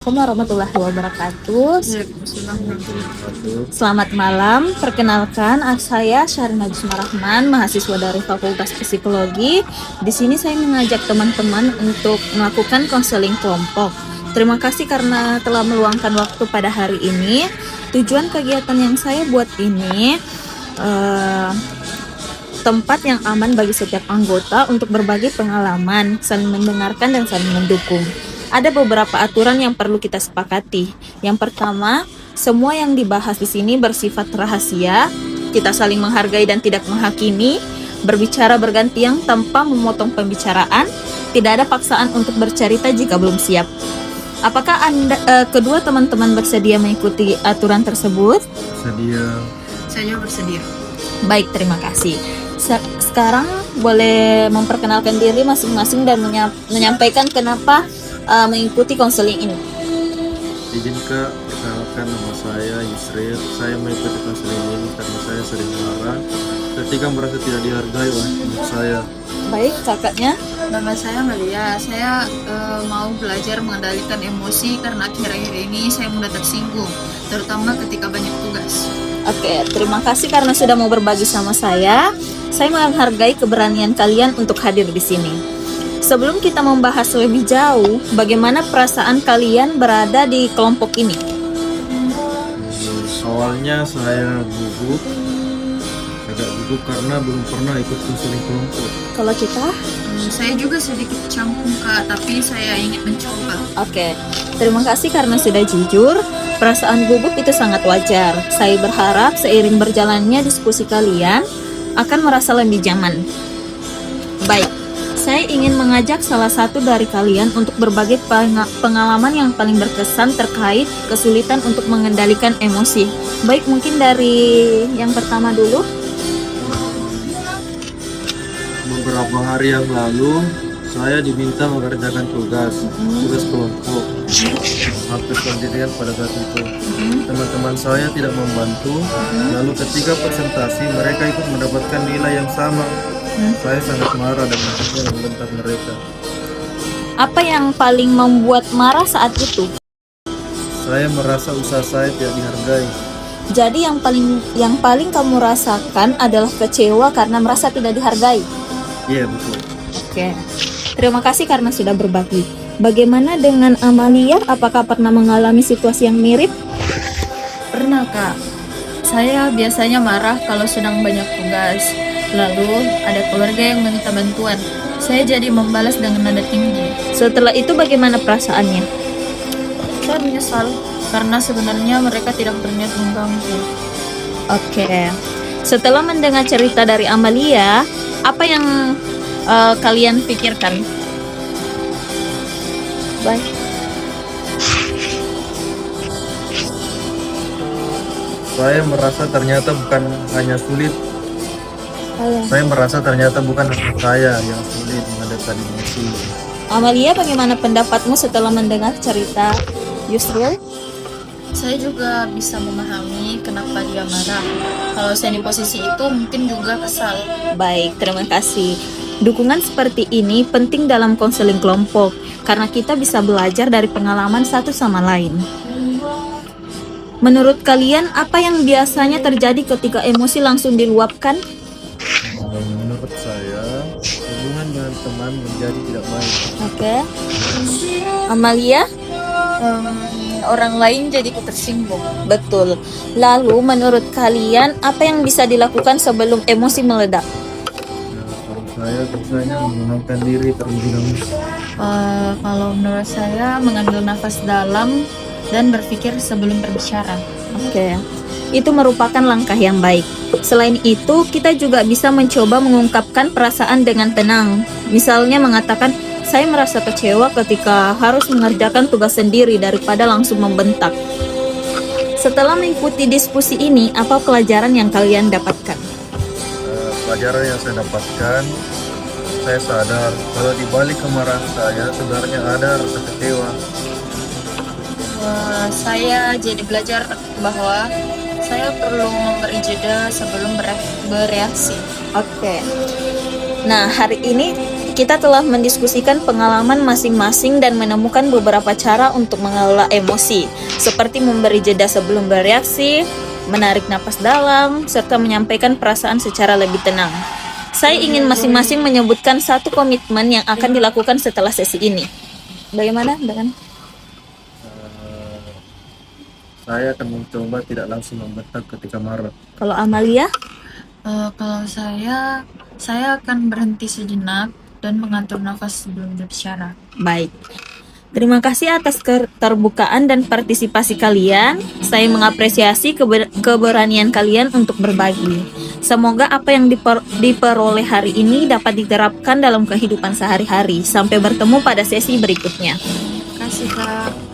Assalamualaikum warahmatullahi wabarakatuh. Selamat malam. Perkenalkan, saya Syarina Rahman, mahasiswa dari Fakultas Psikologi. Di sini saya mengajak teman-teman untuk melakukan konseling kelompok. Terima kasih karena telah meluangkan waktu pada hari ini. Tujuan kegiatan yang saya buat ini tempat yang aman bagi setiap anggota untuk berbagi pengalaman, saling mendengarkan dan saling mendukung. Ada beberapa aturan yang perlu kita sepakati. Yang pertama, semua yang dibahas di sini bersifat rahasia. Kita saling menghargai dan tidak menghakimi. Berbicara bergantian tanpa memotong pembicaraan. Tidak ada paksaan untuk bercerita jika belum siap. Apakah kedua teman-teman bersedia mengikuti aturan tersebut? Bersedia. Saya bersedia. Baik, terima kasih. Sekarang boleh memperkenalkan diri masing-masing dan menyampaikan kenapa mengikuti konseling ini. Izin Kak, perkenalkan nama saya Yusril. Saya mengikuti konseling ini karena saya sering marah ketika merasa tidak dihargai oleh teman saya. Baik, kakaknya. Nama saya Malia. Saya mau belajar mengendalikan emosi karena akhir-akhir ini saya mudah tersinggung, terutama ketika banyak tugas. Oke, terima kasih karena sudah mau berbagi sama saya. Saya menghargai keberanian kalian untuk hadir di sini. Sebelum kita membahas lebih jauh, bagaimana perasaan kalian berada di kelompok ini? Awalnya saya agak gugup karena belum pernah ikut konseling kelompok. Kalau kita? Saya juga sedikit canggung Kak, tapi saya ingin mencoba. Oke, terima kasih karena sudah jujur. Perasaan gugup itu sangat wajar. Saya berharap seiring berjalannya diskusi kalian akan merasa lebih nyaman. Baik, saya ingin mengajak salah satu dari kalian untuk berbagi pengalaman yang paling berkesan terkait kesulitan untuk mengendalikan emosi. Baik, mungkin dari yang pertama dulu. Beberapa hari yang lalu, saya diminta mengerjakan tugas kelompok. Hampir sendirian pada saat itu. Teman-teman saya tidak membantu. Lalu ketika presentasi, mereka ikut mendapatkan nilai yang sama. Saya sangat marah dan akhirnya membentak mereka. Apa yang paling membuat marah saat itu? Saya merasa usaha saya tidak dihargai. Jadi yang paling kamu rasakan adalah kecewa karena merasa tidak dihargai. Iya, betul. Oke. Terima kasih karena sudah berbagi. Bagaimana dengan Amalia? Apakah pernah mengalami situasi yang mirip? Pernah Kak. Saya biasanya marah kalau sedang banyak tugas. Lalu ada keluarga yang meminta bantuan. Saya jadi membalas dengan nada tinggi. Setelah itu bagaimana perasaannya? Saya menyesal karena sebenarnya mereka tidak berniat mengganggu. Oke. Setelah mendengar cerita dari Amalia, apa yang kalian pikirkan? Baik. Saya merasa ternyata bukan hanya sulit. Saya merasa ternyata bukan hanya saya yang sulit menghadapi emosi. Amalia, bagaimana pendapatmu setelah mendengar cerita Yusril? Saya juga bisa memahami kenapa dia marah. Kalau saya di posisi itu mungkin juga kesal. Baik, terima kasih. Dukungan seperti ini penting dalam konseling kelompok karena kita bisa belajar dari pengalaman satu sama lain. Menurut kalian, apa yang biasanya terjadi ketika emosi langsung diluapkan? Menurut saya, hubungan dengan teman menjadi tidak baik. Oke. Amalia? Orang lain jadi tersinggung. Betul. Lalu, menurut kalian, apa yang bisa dilakukan sebelum emosi meledak? Kalau saya biasanya menenangkan diri terlebih dahulu. Kalau menurut saya mengambil nafas dalam dan berpikir sebelum berbicara. Oke. Itu merupakan langkah yang baik. Selain itu, kita juga bisa mencoba mengungkapkan perasaan dengan tenang. Misalnya mengatakan, saya merasa kecewa ketika harus mengerjakan tugas sendiri daripada langsung membentak. Setelah mengikuti diskusi ini, apa pelajaran yang kalian dapatkan? Pelajaran yang saya dapatkan, saya sadar kalau di balik kemarahan saya sebenarnya ada rasa kecewa. Saya jadi belajar bahwa saya perlu memberi jeda sebelum bereaksi. Oke. Nah, hari ini Kita telah mendiskusikan pengalaman masing-masing dan menemukan beberapa cara untuk mengelola emosi, seperti memberi jeda sebelum bereaksi, menarik napas dalam, serta menyampaikan perasaan secara lebih tenang. Saya ingin masing-masing menyebutkan satu komitmen yang akan dilakukan setelah sesi ini. Bagaimana dengan? Saya akan mencoba tidak langsung membentak ketika marah. Kalau Amalia? Kalau saya akan berhenti sejenak dan mengatur nafas sebelum berbicara. Baik. Terima kasih atas keterbukaan dan partisipasi kalian. Saya mengapresiasi keberanian kalian untuk berbagi. Semoga apa yang diperoleh hari ini dapat diterapkan dalam kehidupan sehari-hari. Sampai bertemu pada sesi berikutnya. Terima kasih, Kak.